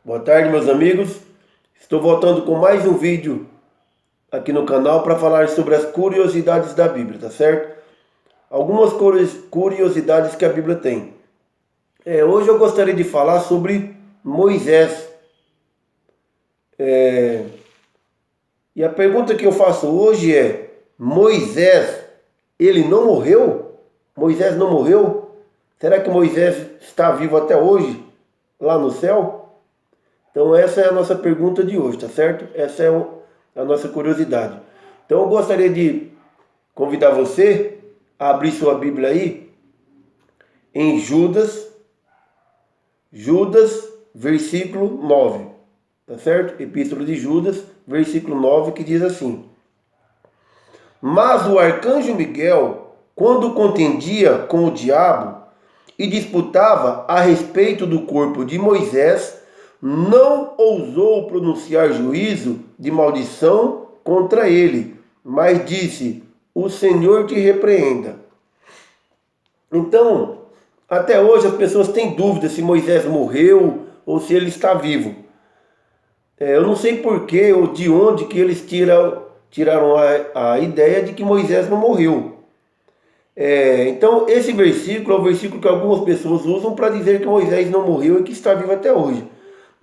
Boa tarde, meus amigos. Estou voltando com mais um vídeo aqui no canal para falar sobre as curiosidades da Bíblia, tá certo? Algumas curiosidades que a Bíblia tem. Hoje eu gostaria de falar sobre Moisés. E a pergunta que eu faço hoje é: Moisés, ele não morreu? Moisés não morreu? Será que Moisés está vivo até hoje, lá no céu? Então essa é a nossa pergunta de hoje, tá certo? Essa é a nossa curiosidade. Então eu gostaria de convidar você a abrir sua Bíblia aí em Judas, versículo 9, tá certo? Epístola de Judas, versículo 9, que diz assim: Mas o arcanjo Miguel, quando contendia com o diabo e disputava a respeito do corpo de Moisés, não ousou pronunciar juízo de maldição contra ele, mas disse: O Senhor te repreenda. Então, até hoje as pessoas têm dúvida se Moisés morreu ou se ele está vivo. Eu não sei por que ou de onde que eles tiraram a ideia de que Moisés não morreu. Então, esse versículo é o versículo que algumas pessoas usam para dizer que Moisés não morreu e que está vivo até hoje.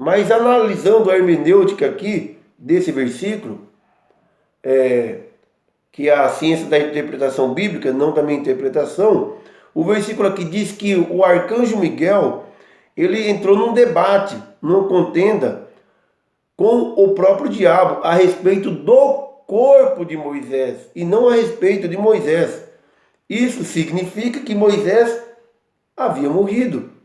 Mas analisando a hermenêutica aqui desse versículo, que é a ciência da interpretação bíblica, não da minha interpretação, o versículo aqui diz que o arcanjo Miguel, ele entrou num debate, numa contenda com o próprio diabo a respeito do corpo de Moisés e não a respeito de Moisés. Isso significa que Moisés havia morrido.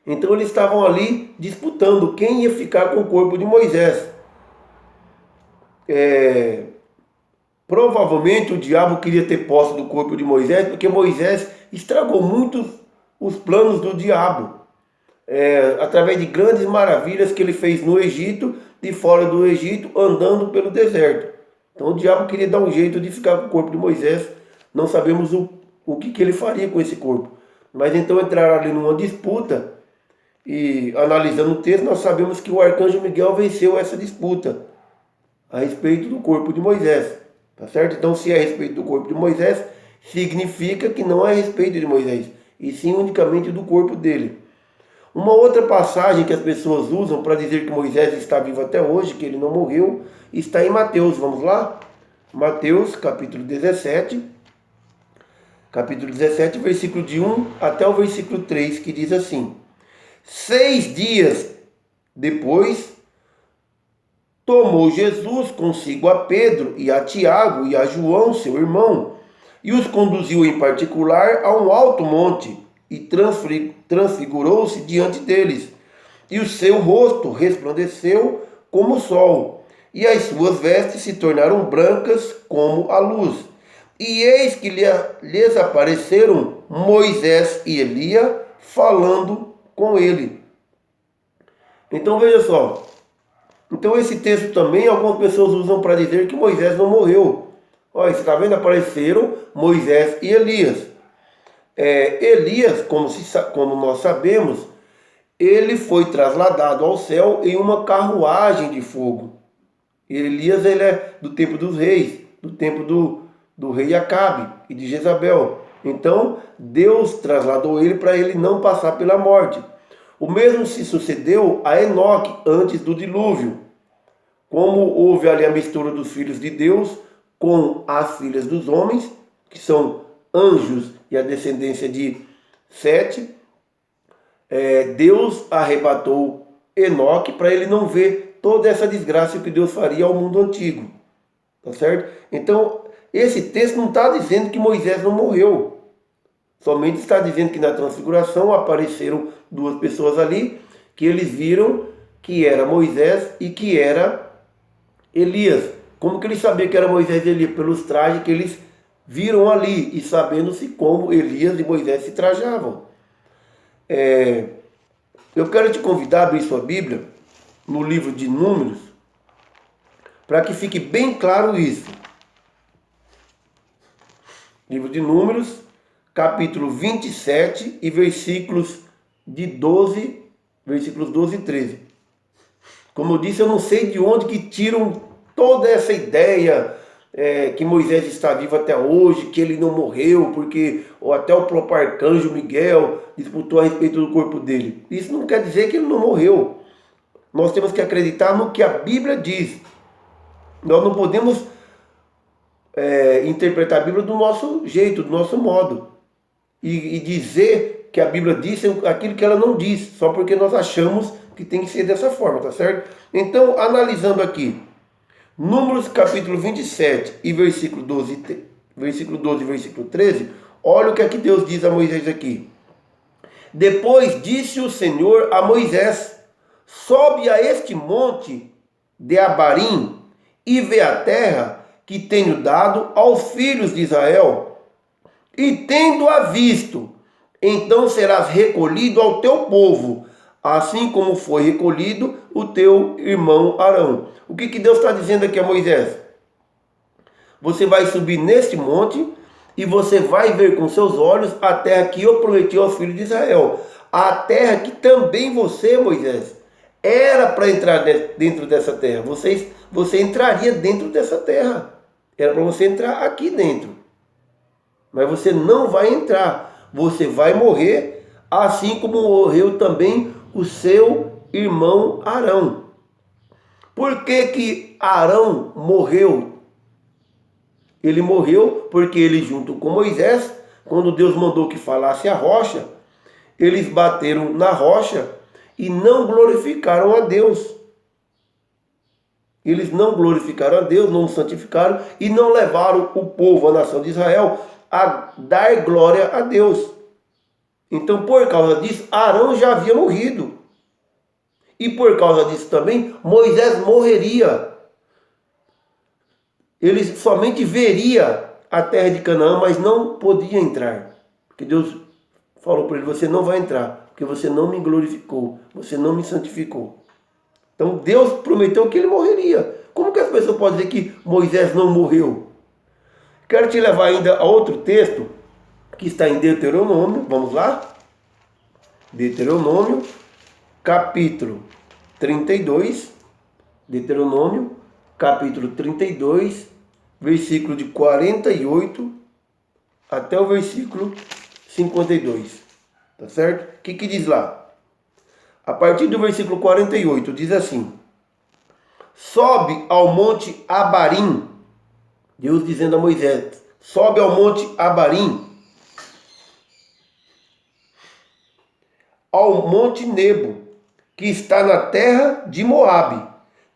Então eles estavam ali disputando quem ia ficar com o corpo de Moisés. Provavelmente o diabo queria ter posse do corpo de Moisés, porque Moisés estragou muito os planos do diabo, através de grandes maravilhas que ele fez no Egito e fora do Egito, andando pelo deserto. Então o diabo queria dar um jeito de ficar com o corpo de Moisés. Não sabemos o que ele faria com esse corpo. Mas então entraram ali numa disputa. E analisando o texto, nós sabemos que o arcanjo Miguel venceu essa disputa a respeito do corpo de Moisés, tá certo? Então, se é a respeito do corpo de Moisés, significa que não é a respeito de Moisés, e sim unicamente do corpo dele. Uma outra passagem que as pessoas usam para dizer que Moisés está vivo até hoje, que ele não morreu, está em Mateus. Vamos lá? Mateus, capítulo 17, versículo de 1 até o versículo 3, que diz assim: 6 dias depois, tomou Jesus consigo a Pedro e a Tiago e a João, seu irmão, e os conduziu em particular a um alto monte e transfigurou-se diante deles. E o seu rosto resplandeceu como o sol, e as suas vestes se tornaram brancas como a luz. E eis que lhes apareceram Moisés e Elias falando com ele. Então veja só. Então esse texto também algumas pessoas usam para dizer que Moisés não morreu. Olha, você está vendo? Apareceram Moisés e Elias. Elias, como nós sabemos, ele foi trasladado ao céu em uma carruagem de fogo. Elias, ele é do tempo dos reis, do tempo do rei Acabe e de Jezabel. Então, Deus trasladou ele para ele não passar pela morte. O mesmo se sucedeu a Enoque antes do dilúvio. Como houve ali a mistura dos filhos de Deus com as filhas dos homens, que são anjos e a descendência de Sete, Deus arrebatou Enoque para ele não ver toda essa desgraça que Deus faria ao mundo antigo. Tá certo? Então, esse texto não está dizendo que Moisés não morreu. Somente está dizendo que na transfiguração apareceram duas pessoas ali, que eles viram que era Moisés e que era Elias. Como que eles sabiam que era Moisés e Elias? Pelos trajes que eles viram ali e sabendo-se como Elias e Moisés se trajavam. Eu quero te convidar a abrir sua Bíblia no livro de Números, para que fique bem claro isso. Livro de Números, capítulo 27 e versículos 12 e 13. Como eu disse, eu não sei de onde que tiram toda essa ideia que Moisés está vivo até hoje, que ele não morreu, porque ou até o próprio arcanjo Miguel disputou a respeito do corpo dele. Isso não quer dizer que ele não morreu. Nós temos que acreditar no que a Bíblia diz. Nós não podemos interpretar a Bíblia do nosso jeito, do nosso modo. E dizer que a Bíblia disse aquilo que ela não diz, só porque nós achamos que tem que ser dessa forma, tá certo? Então, analisando aqui, Números capítulo 27 e versículo 12 e versículo 13, olha o que aqui Deus diz a Moisés aqui. Depois disse o Senhor a Moisés: sobe a este monte de Abarim e vê a terra que tenho dado aos filhos de Israel. E tendo-a visto, então serás recolhido ao teu povo, assim como foi recolhido o teu irmão Arão. O que Deus está dizendo aqui a Moisés? Você vai subir neste monte e você vai ver com seus olhos a terra que eu prometi aos filhos de Israel. A terra que também você, Moisés, era para entrar dentro dessa terra. Você entraria dentro dessa terra. Era para você entrar aqui dentro. Mas você não vai entrar. Você vai morrer, assim como morreu também o seu irmão Arão. Por que Arão morreu? Ele morreu porque ele, junto com Moisés, quando Deus mandou que falasse a rocha, eles bateram na rocha e não glorificaram a Deus. Eles não glorificaram a Deus, não o santificaram e não levaram o povo, a nação de Israel, a dar glória a Deus. Então, por causa disso, Arão já havia morrido. E por causa disso também, Moisés morreria. Ele somente veria a terra de Canaã, mas não podia entrar. Porque Deus falou para ele: você não vai entrar, porque você não me glorificou, você não me santificou. Então Deus prometeu que ele morreria. Como que as pessoas podem dizer que Moisés não morreu? Quero te levar ainda a outro texto, que está em Deuteronômio. Vamos lá? Deuteronômio, capítulo 32. Deuteronômio, capítulo 32, versículo de 48 até o versículo 52. Tá certo? O que diz lá? A partir do versículo 48, diz assim: sobe ao monte Abarim. Deus dizendo a Moisés: sobe ao monte Abarim, ao monte Nebo, que está na terra de Moabe,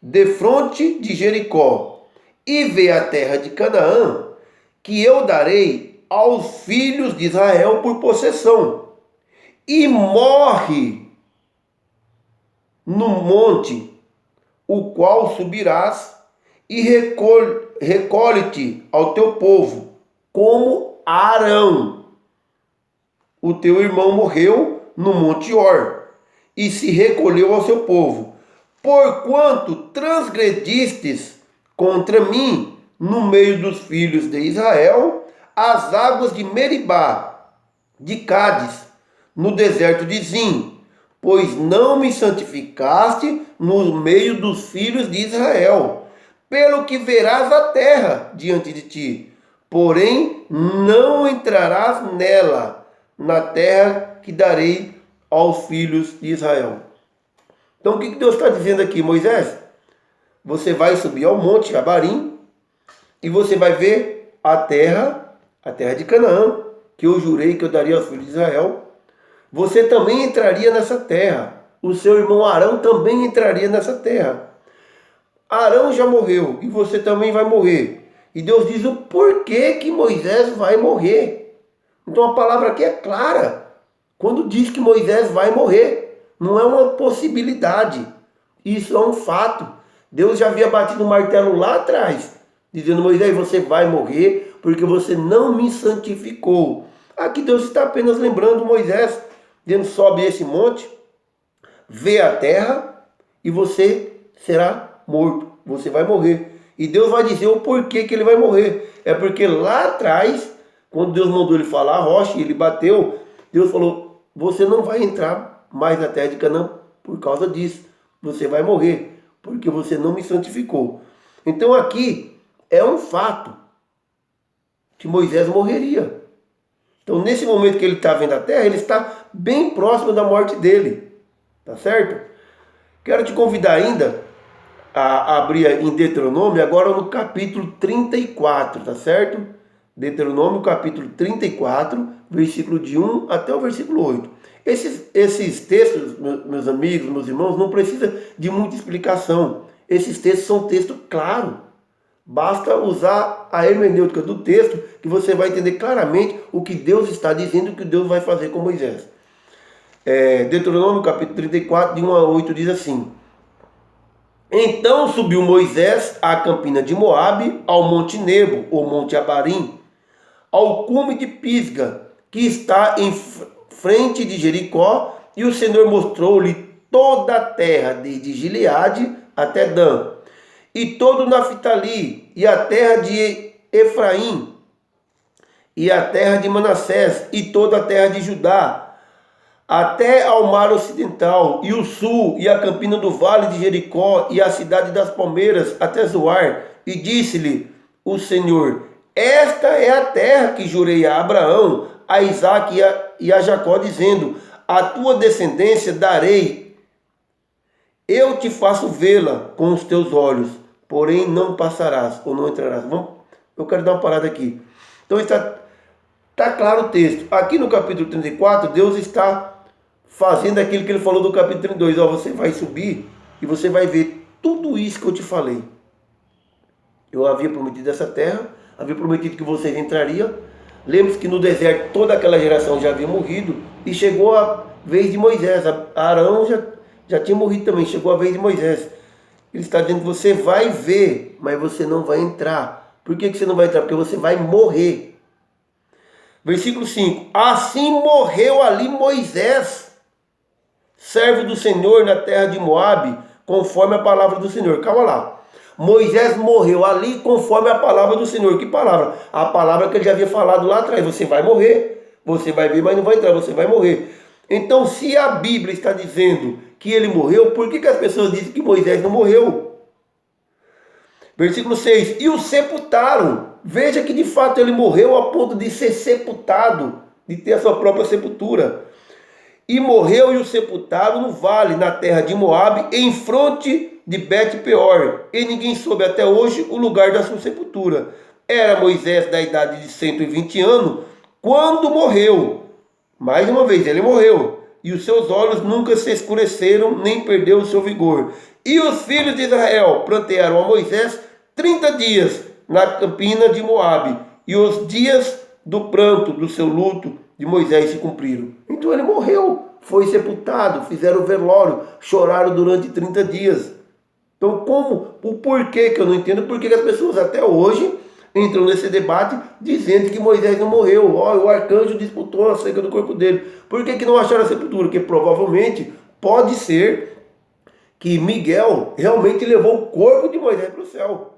defronte de Jericó, e vê a terra de Canaã, que eu darei aos filhos de Israel por possessão, e morre no monte, o qual subirás, e recolhe-te ao teu povo, como Arão. O teu irmão morreu no monte Or, e se recolheu ao seu povo. Porquanto transgredistes contra mim no meio dos filhos de Israel as águas de Meribá, de Cádiz, no deserto de Zim, pois não me santificaste no meio dos filhos de Israel, pelo que verás a terra diante de ti, porém não entrarás nela, na terra que darei aos filhos de Israel. Então o que Deus está dizendo aqui, Moisés? Você vai subir ao monte Abarim e você vai ver a terra de Canaã, que eu jurei que eu daria aos filhos de Israel. Você também entraria nessa terra. O seu irmão Arão também entraria nessa terra. Arão já morreu e você também vai morrer. E Deus diz o porquê que Moisés vai morrer. Então a palavra aqui é clara. Quando diz que Moisés vai morrer, não é uma possibilidade. Isso é um fato. Deus já havia batido o martelo lá atrás, dizendo: Moisés, você vai morrer porque você não me santificou. Aqui Deus está apenas lembrando Moisés, dizendo: sobe esse monte, vê a terra e você será morto. Você vai morrer. E Deus vai dizer o porquê que ele vai morrer. É porque lá atrás, quando Deus mandou ele falar a rocha e ele bateu, Deus falou: você não vai entrar mais na terra de Canaã por causa disso. Você vai morrer. porque você não me santificou. Então aqui é um fato que Moisés morreria. Então nesse momento que ele está vendo a terra, ele está bem próximo da morte dele. Tá certo? Quero te convidar ainda a abrir em Deuteronômio, agora no capítulo 34, tá certo? Deuteronômio capítulo 34, versículo de 1 até o versículo 8. Esses textos, meus amigos, meus irmãos, não precisa de muita explicação. Esses textos são textos claros. Basta usar a hermenêutica do texto que você vai entender claramente o que Deus está dizendo e o que Deus vai fazer com Moisés. Deuteronômio capítulo 34, de 1 a 8, diz assim: Então subiu Moisés à campina de Moabe, ao monte Nebo, ou monte Abarim, ao cume de Pisga, que está em frente de Jericó, e o Senhor mostrou-lhe toda a terra, desde Gileade até Dan, e todo Naftali, e a terra de Efraim, e a terra de Manassés, e toda a terra de Judá, até ao mar ocidental, e o sul, e a campina do vale de Jericó, e a cidade das palmeiras, até Zoar. E disse-lhe o Senhor: Esta é a terra que jurei a Abraão, a Isaque e a Jacó, dizendo: A tua descendência darei, eu te faço vê-la com os teus olhos, porém não passarás, ou não entrarás. Eu quero dar uma parada aqui. Então está claro o texto. Aqui no capítulo 34, Deus está fazendo aquilo que ele falou do capítulo 32. Você vai subir e você vai ver tudo isso que eu te falei. Eu havia prometido essa terra, havia prometido que vocês entrariam. Lembre-se que no deserto toda aquela geração já havia morrido e chegou a vez de Moisés. Arão já tinha morrido também, chegou a vez de Moisés. Ele está dizendo que você vai ver, mas você não vai entrar. Por que você não vai entrar? Porque você vai morrer. Versículo 5: Assim morreu ali Moisés, servo do Senhor, na terra de Moabe, conforme a palavra do Senhor. Calma lá. Moisés morreu ali conforme a palavra do Senhor. Que palavra? A palavra que ele já havia falado lá atrás. Você vai morrer. Você vai ver, mas não vai entrar. Você vai morrer. Então, se a Bíblia está dizendo que ele morreu, por que as pessoas dizem que Moisés não morreu? Versículo 6. E o sepultaram. Veja que de fato ele morreu a ponto de ser sepultado, de ter a sua própria sepultura. E morreu e o sepultaram no vale, na terra de Moabe, em fronte de Bet-peor. E ninguém soube até hoje o lugar da sua sepultura. Era Moisés da idade de 120 anos, quando morreu. Mais uma vez, ele morreu. E os seus olhos nunca se escureceram, nem perdeu o seu vigor. E os filhos de Israel plantearam a Moisés 30 dias na campina de Moabe. E os dias do pranto, do seu luto, de Moisés se cumpriram. Então ele morreu, foi sepultado, fizeram o velório, choraram durante 30 dias. Então o porquê que eu não entendo, porque as pessoas até hoje entram nesse debate dizendo que Moisés não morreu. O arcanjo disputou acerca do corpo dele. Por que não acharam a sepultura? Porque provavelmente pode ser que Miguel realmente levou o corpo de Moisés para o céu,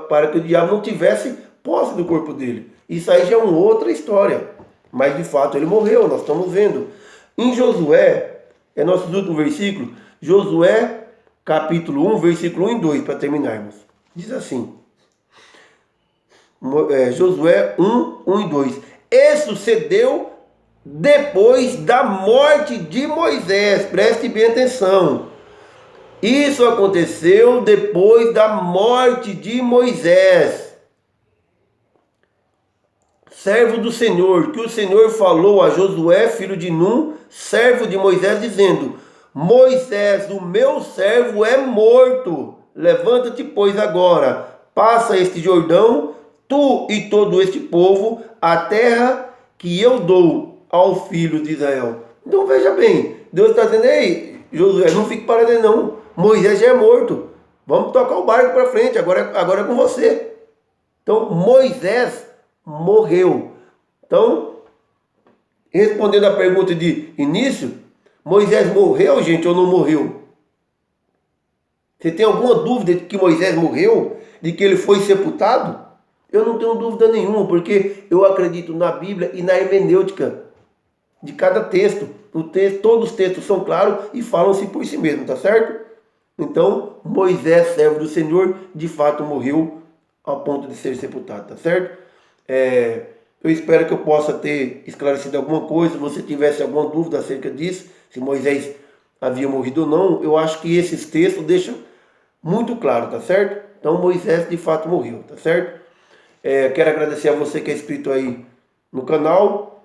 para que o diabo não tivesse posse do corpo dele. Isso aí já é uma outra história. Mas de fato ele morreu, nós estamos vendo. Em Josué, é nosso último versículo, Josué capítulo 1, versículo 1 e 2, para terminarmos. Diz assim, Josué 1, 1 e 2. E sucedeu depois da morte de Moisés, preste bem atenção. Isso aconteceu depois da morte de Moisés, servo do Senhor, que o Senhor falou a Josué, filho de Num, servo de Moisés, dizendo: Moisés, o meu servo, é morto. Levanta-te, pois, agora, passa este Jordão, tu e todo este povo, a terra que eu dou ao filho de Israel. Então veja bem, Deus está dizendo: ei, Josué, não fique parado aí não, Moisés já é morto, vamos tocar o barco para frente, agora é com você. Então Moisés morreu. Então, respondendo a pergunta de início, Moisés morreu, gente, ou não morreu? Você tem alguma dúvida de que Moisés morreu? De que ele foi sepultado? Eu não tenho dúvida nenhuma, porque eu acredito na Bíblia e na hermenêutica de cada texto. Todos os textos são claros e falam-se por si mesmos, tá certo? Então, Moisés, servo do Senhor, de fato morreu ao ponto de ser sepultado, tá certo? Eu espero que eu possa ter esclarecido alguma coisa. Se você tivesse alguma dúvida acerca disso, se Moisés havia morrido ou não, eu acho que esses textos deixam muito claro, tá certo? Então Moisés de fato morreu, tá certo? Quero agradecer a você que é inscrito aí no canal.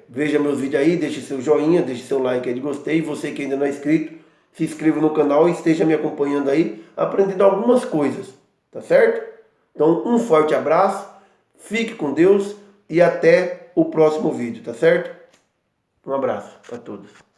Veja meus vídeos aí, deixe seu joinha, deixe seu like aí de gostei. Você que ainda não é inscrito, se inscreva no canal e esteja me acompanhando aí, aprendendo algumas coisas, tá certo? Então um forte abraço, fique com Deus e até o próximo vídeo, tá certo? Um abraço a todos.